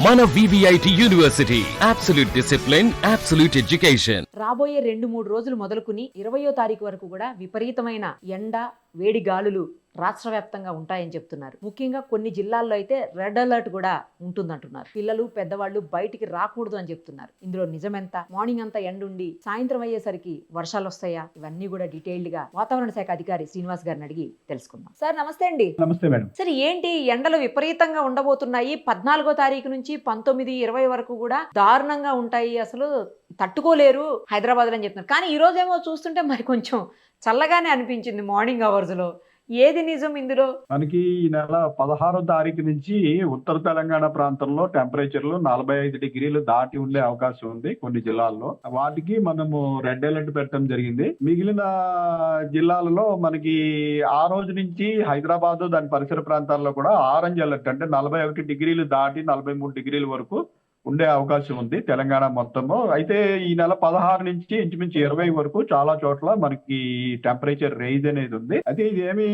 మన VVIT university absolute discipline, absolute education. రాబోయే 2-3 రోజులు మొదలుకుని 20వ తారీఖు వరకు కూడా విపరీతమైన ఎండ, వేడి గాలులు రాష్ట్ర వ్యాప్తంగా ఉంటాయని చెప్తున్నారు. ముఖ్యంగా కొన్ని జిల్లాల్లో అయితే రెడ్ అలర్ట్ కూడా ఉంటుందంటున్నారు. పిల్లలు, పెద్దవాళ్ళు బయటికి రాకూడదు అని చెప్తున్నారు. ఇందులో నిజమెంత? మార్నింగ్ అంతా ఎండ ఉండి సాయంత్రం అయ్యేసరికి వర్షాలు వస్తాయా? ఇవన్నీ కూడా డీటెయిల్డ్ గా వాతావరణ శాఖ అధికారి శ్రీనివాస్ గారిని అడిగి తెలుసుకుందాం. సార్ నమస్తే అండి. నమస్తే మేడం. సార్ ఏంటి ఎండలు విపరీతంగా ఉండబోతున్నాయి? 14వ తారీఖు నుంచి 19, 20 వరకు కూడా దారుణంగా ఉంటాయి, అసలు తట్టుకోలేరు హైదరాబాద్ అని చెప్తున్నారు. కానీ ఈ రోజేమో చూస్తుంటే మరి కొంచెం చల్లగానే అనిపించింది మార్నింగ్ అవర్స్ లో. ఏది నిజం ఇందులో? మనకి ఈ నెల 16వ తారీఖు నుంచి ఉత్తర తెలంగాణ ప్రాంతంలో టెంపరేచర్లు 45 డిగ్రీలు దాటి ఉండే అవకాశం ఉంది కొన్ని జిల్లాల్లో. వాటికి మనము రెడ్ అలర్ట్ పెట్టడం జరిగింది. మిగిలిన జిల్లాలలో మనకి ఆ రోజు నుంచి హైదరాబాద్ దాని పరిసర ప్రాంతాల్లో కూడా ఆరెంజ్ అలర్ట్, అంటే 41 డిగ్రీలు దాటి 43 డిగ్రీల వరకు ఉండే అవకాశం ఉంది తెలంగాణ మొత్తము. అయితే ఈ నెల 16 నుంచి ఇంచుమించు 20 వరకు చాలా చోట్ల మనకి టెంపరేచర్ రైజ్ అనేది ఉంది. అయితే ఇదేమి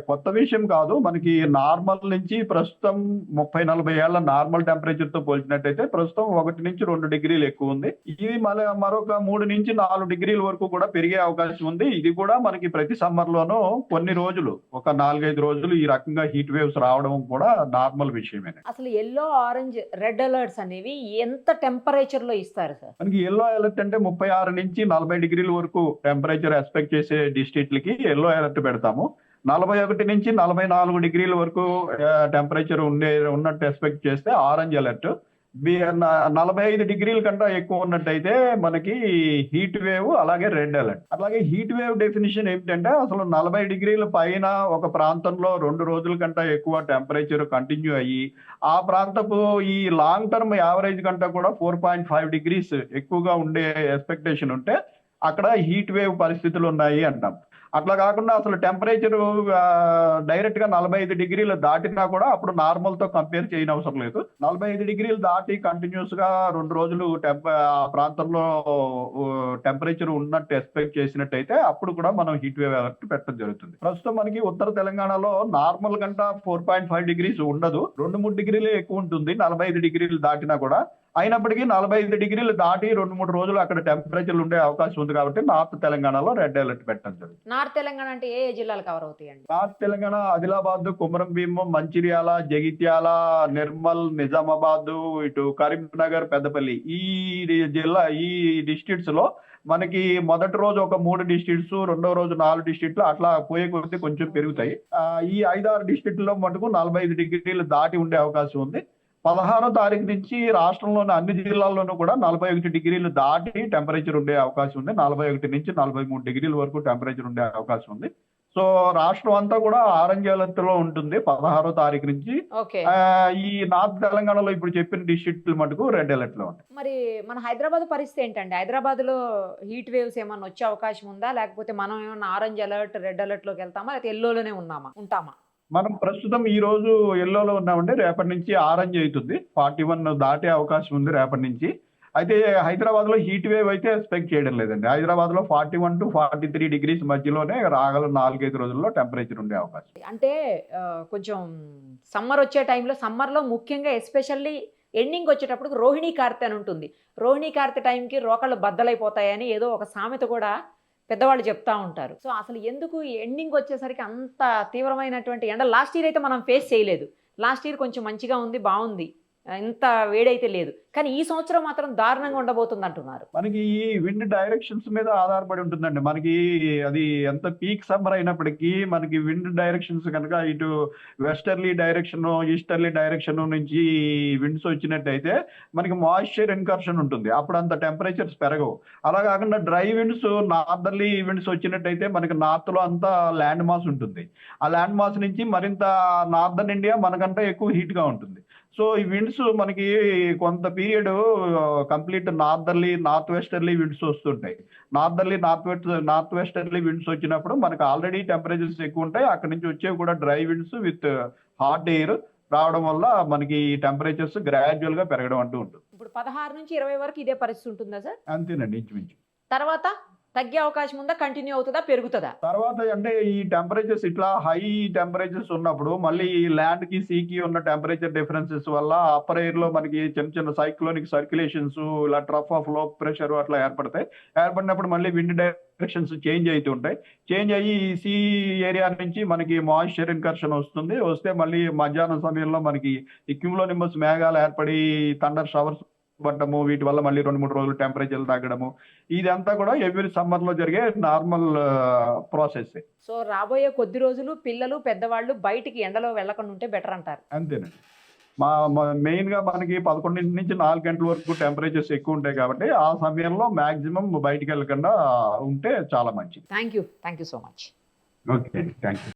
కొత్త విషయం కాదు. మనకి నార్మల్ నుంచి ప్రస్తుతం 30-40 ఏళ్ల నార్మల్ టెంపరేచర్ తో పోల్చినట్టయితే ప్రస్తుతం 1 నుంచి 2 డిగ్రీలు ఎక్కువ ఉంది. ఇది మరొక 3 నుంచి 4 డిగ్రీల వరకు కూడా పెరిగే అవకాశం ఉంది. ఇది కూడా మనకి ప్రతి సమ్మర్ లోనూ కొన్ని రోజులు, ఒక 4-5 రోజులు ఈ రకంగా హీట్ వేవ్స్ రావడం కూడా నార్మల్ విషయమే. అసలు ఎల్లో, ఆరెంజ్, రెడ్ అలర్ట్స్ అనేవి ఎంత టెంపరేచర్ లో ఇస్తారు సార్? మనకి ఎల్లో అలర్ట్ అంటే 36 నుంచి 40 డిగ్రీల వరకు టెంపరేచర్ ఎక్స్పెక్ట్ చేసే డిస్ట్రిక్ట్లకి ఎల్లో అలర్ట్ పెడతాము. 41 నుంచి 44 డిగ్రీల వరకు టెంపరేచర్ ఉన్నట్టు ఎక్స్పెక్ట్ చేస్తే ఆరెంజ్ అలర్ట్. 45 డిగ్రీల కంటే ఎక్కువ ఉన్నట్టయితే మనకి హీట్ వేవ్, అలాగే రెడ్ అలర్ట్. అలాగే హీట్ వేవ్ డెఫినిషన్ ఏమిటంటే అసలు 40 డిగ్రీల పైన ఒక ప్రాంతంలో 2 రోజుల కంటే ఎక్కువ టెంపరేచర్ కంటిన్యూ అయ్యి ఆ ప్రాంతపు ఈ లాంగ్ టర్మ్ యావరేజ్ కంటే కూడా 4.5 డిగ్రీస్ ఎక్కువగా ఉండే ఎక్స్పెక్టేషన్ ఉంటే అక్కడ హీట్ వేవ్ పరిస్థితులు ఉన్నాయి అంటాం. అట్లా కాకుండా అసలు టెంపరేచర్ డైరెక్ట్ గా 45 డిగ్రీలు దాటినా కూడా అప్పుడు నార్మల్ తో కంపేర్ చేయనవసరం లేదు. 45 డిగ్రీలు దాటి కంటిన్యూస్ గా 2 రోజులు ఆ ప్రాంతంలో టెంపరేచర్ ఉన్నట్టు ఎక్స్పెక్ట్ చేసినట్టయితే అప్పుడు కూడా మనం హీట్ వేవ్ అలర్ట్ పెట్టడం జరుగుతుంది. ప్రస్తుతం మనకి ఉత్తర తెలంగాణలో నార్మల్ కంటే 4.5 డిగ్రీస్ ఉండదు, 2-3 డిగ్రీలు ఎక్కువ ఉంటుంది 45 డిగ్రీలు దాటినా కూడా. అయినప్పటికీ 45 డిగ్రీలు దాటి 2-3 రోజులు అక్కడ టెంపరేచర్ ఉండే అవకాశం ఉంది కాబట్టి నార్త్ తెలంగాణలో రెడ్ అలర్ట్ పెట్టడం జరుగుతుంది. నార్త్ తెలంగాణ అంటే ఏ జిల్లాలు కవర్ అవుతాయండి? నార్త్ తెలంగాణ ఆదిలాబాద్, కొమరం భీం, మంచిర్యాల, జగిత్యాల, నిర్మల్, నిజామాబాద్, ఇటు కరీంనగర్, పెద్దపల్లి, ఈ డిస్ట్రిక్ట్స్ లో మనకి మొదటి రోజు ఒక 3 డిస్ట్రిక్ట్స్, రెండో రోజు 4 డిస్ట్రిక్ట్లు, అట్లా పోయే కొద్దీ కొంచెం పెరుగుతాయి. ఈ 5-6 డిస్ట్రిక్ట్లో మటుకు 45 డిగ్రీలు దాటి ఉండే అవకాశం ఉంది. 16వ తారీఖు నుంచి రాష్ట్రంలోని అన్ని జిల్లాల్లోనూ కూడా 41 డిగ్రీలు దాటి టెంపరేచర్ ఉండే అవకాశం ఉంది. 41 నుంచి 43 డిగ్రీల వరకు టెంపరేచర్ ఉండే అవకాశం ఉంది. సో రాష్ట్రం అంతా కూడా ఆరెంజ్ అలర్ట్ లో ఉంటుంది 16వ తారీఖు నుంచి. ఈ నార్త్ తెలంగాణలో ఇప్పుడు చెప్పిన డిస్ట్రిక్ట్లు మటుకు రెడ్ అలర్ట్ లో ఉంటాయి. మరి మన హైదరాబాద్ పరిస్థితి ఏంటండి? హైదరాబాద్ లో హీట్ వేవ్స్ ఏమన్నా వచ్చే అవకాశం ఉందా? లేకపోతే మనం ఏమన్నా ఆరెంజ్ అలర్ట్, రెడ్ అలర్ట్ లోకి వెళ్తామా, లేకపోతే ఎల్లోలోనే ఉంటామా? మనం ప్రస్తుతం ఈ రోజు ఎల్లోలో ఉన్నామండి. రేపటి నుంచి ఆరెంజ్ అవుతుంది. 41 దాటే అవకాశం ఉంది రేపటి నుంచి. అయితే హైదరాబాద్ లో హీట్ వేవ్ అయితే ఎక్స్పెక్ట్ చేయడం లేదండి. హైదరాబాద్ లో 41 to 43 డిగ్రీస్ మధ్యలోనే రాగల 4-5 రోజుల్లో టెంపరేచర్ ఉండే అవకాశం. అంటే కొంచెం సమ్మర్ వచ్చే టైంలో, సమ్మర్లో ముఖ్యంగా ఎస్పెషల్లీ ఎండింగ్ వచ్చేటప్పుడు రోహిణీ కార్తె అని ఉంటుంది. రోహిణీ కార్తె టైంకి రోకళ్ళు బద్దలైపోతాయని ఏదో ఒక సామెత కూడా పెద్దవాళ్ళు చెప్తా ఉంటారు. సో అసలు ఎందుకు ఎండింగ్ వచ్చేసరికి అంత తీవ్రమైనటువంటి ఎండ? లాస్ట్ ఇయర్ అయితే మనం ఫేస్ చేయలేదు. లాస్ట్ ఇయర్ కొంచెం మంచిగా ఉంది, బాగుంది, ఇంత వేడైతే లేదు. కానీ ఈ సంవత్సరం మాత్రం దారుణంగా ఉండబోతుంది అంటున్నారు. మనకి ఈ విండ్ డైరెక్షన్స్ మీద ఆధారపడి ఉంటుందండి. మనకి అది ఎంత పీక్ సమ్మర్ అయినప్పటికీ మనకి విండ్ డైరెక్షన్స్ కనుక ఇటు వెస్టర్లీ డైరెక్షన్, ఈస్టర్లీ డైరెక్షన్ నుంచి విండ్స్ వచ్చినట్టయితే మనకి మాయిశ్చర్ ఇన్కర్షన్ ఉంటుంది. అప్పుడు అంత టెంపరేచర్స్ పెరగవు. అలా కాకుండా డ్రై విండ్స్, నార్దర్లీ విండ్స్ వచ్చినట్టయితే మనకి నార్త్ లో అంతా ల్యాండ్ మాస్ ఉంటుంది. ఆ ల్యాండ్ మాస్ నుంచి మరింత నార్దర్న్ ఇండియా మనకంటే ఎక్కువ హీట్ గా ఉంటుంది. సో ఈ విండ్స్ మనకి కొంత period complete northerly, north westerly winds వస్తుంటాయి. నార్త్ వెస్టర్లీ విండ్స్ వచ్చినప్పుడు మనకు ఆల్రెడీ టెంపరేచర్స్ ఎక్కువ ఉంటాయి. అక్కడి నుంచి వచ్చేవి కూడా dry winds with hot air రావడం వల్ల మనకి టెంపరేచర్స్ గ్రాడ్యువల్ గా పెరగడం అంటూ ఉంటుంది. ఇప్పుడు 16 నుంచి 20 వరకు ఇదే పరిస్థితి ఉంటుందా సార్? అంతేనండి, ఇంచుమించు. తర్వాత తగ్గే అవకాశం ఉందా, కంటిన్యూ అవుతుందా, పెరుగుతుందా? తర్వాత అంటే ఈ టెంపరేచర్స్ ఇట్లా హై టెంపరేచర్స్ ఉన్నప్పుడు మళ్ళీ ఈ ల్యాండ్ కి సీకి ఉన్న టెంపరేచర్ డిఫరెన్సెస్ వల్ల అప్పర్ ఎయిర్ లో మనకి చిన్న చిన్న సైక్లోనిక్ సర్క్యులేషన్స్ ఇలా ట్రఫ్ ఆఫ్ లో ప్రెషర్ అట్లా ఏర్పడతాయి. ఏర్పడినప్పుడు మళ్ళీ విండ్ డైరెక్షన్స్ చేంజ్ అవుతూ ఉంటాయి. చేంజ్ అయ్యి ఈ సీ ఏరియా నుంచి మనకి మాయిశ్చర్ ఇన్కర్షన్ వస్తే మళ్ళీ మధ్యాహ్నం సమయంలో మనకి ఈ క్యూములోనింబస్ మేఘాలు ఏర్పడి థండర్ షవర్స్ పడ్డము, వీటి వల్ల మళ్ళీ 2-3 రోజులు టెంపరేచర్ తగ్గడము, ఇదంతా కూడా ఎవ్రీ సమ్మర్ లో జరిగే నార్మల్ ప్రాసెస్. సో రాబోయే కొద్ది రోజులు పిల్లలు పెద్దవాళ్ళు బయటికి ఎండలో వెళ్ళకుండా ఉంటే బెటర్ అంటారు. అంతేనండి. మెయిన్ గా మనకి 11 నుంచి 4 గంటల వరకు టెంపరేచర్స్ ఎక్కువ ఉంటాయి కాబట్టి ఆ సమయంలో మాక్సిమం బయటికి వెళ్ళకుండా ఉంటే చాలా మంచిది. Thank you so much. Okay, thank you.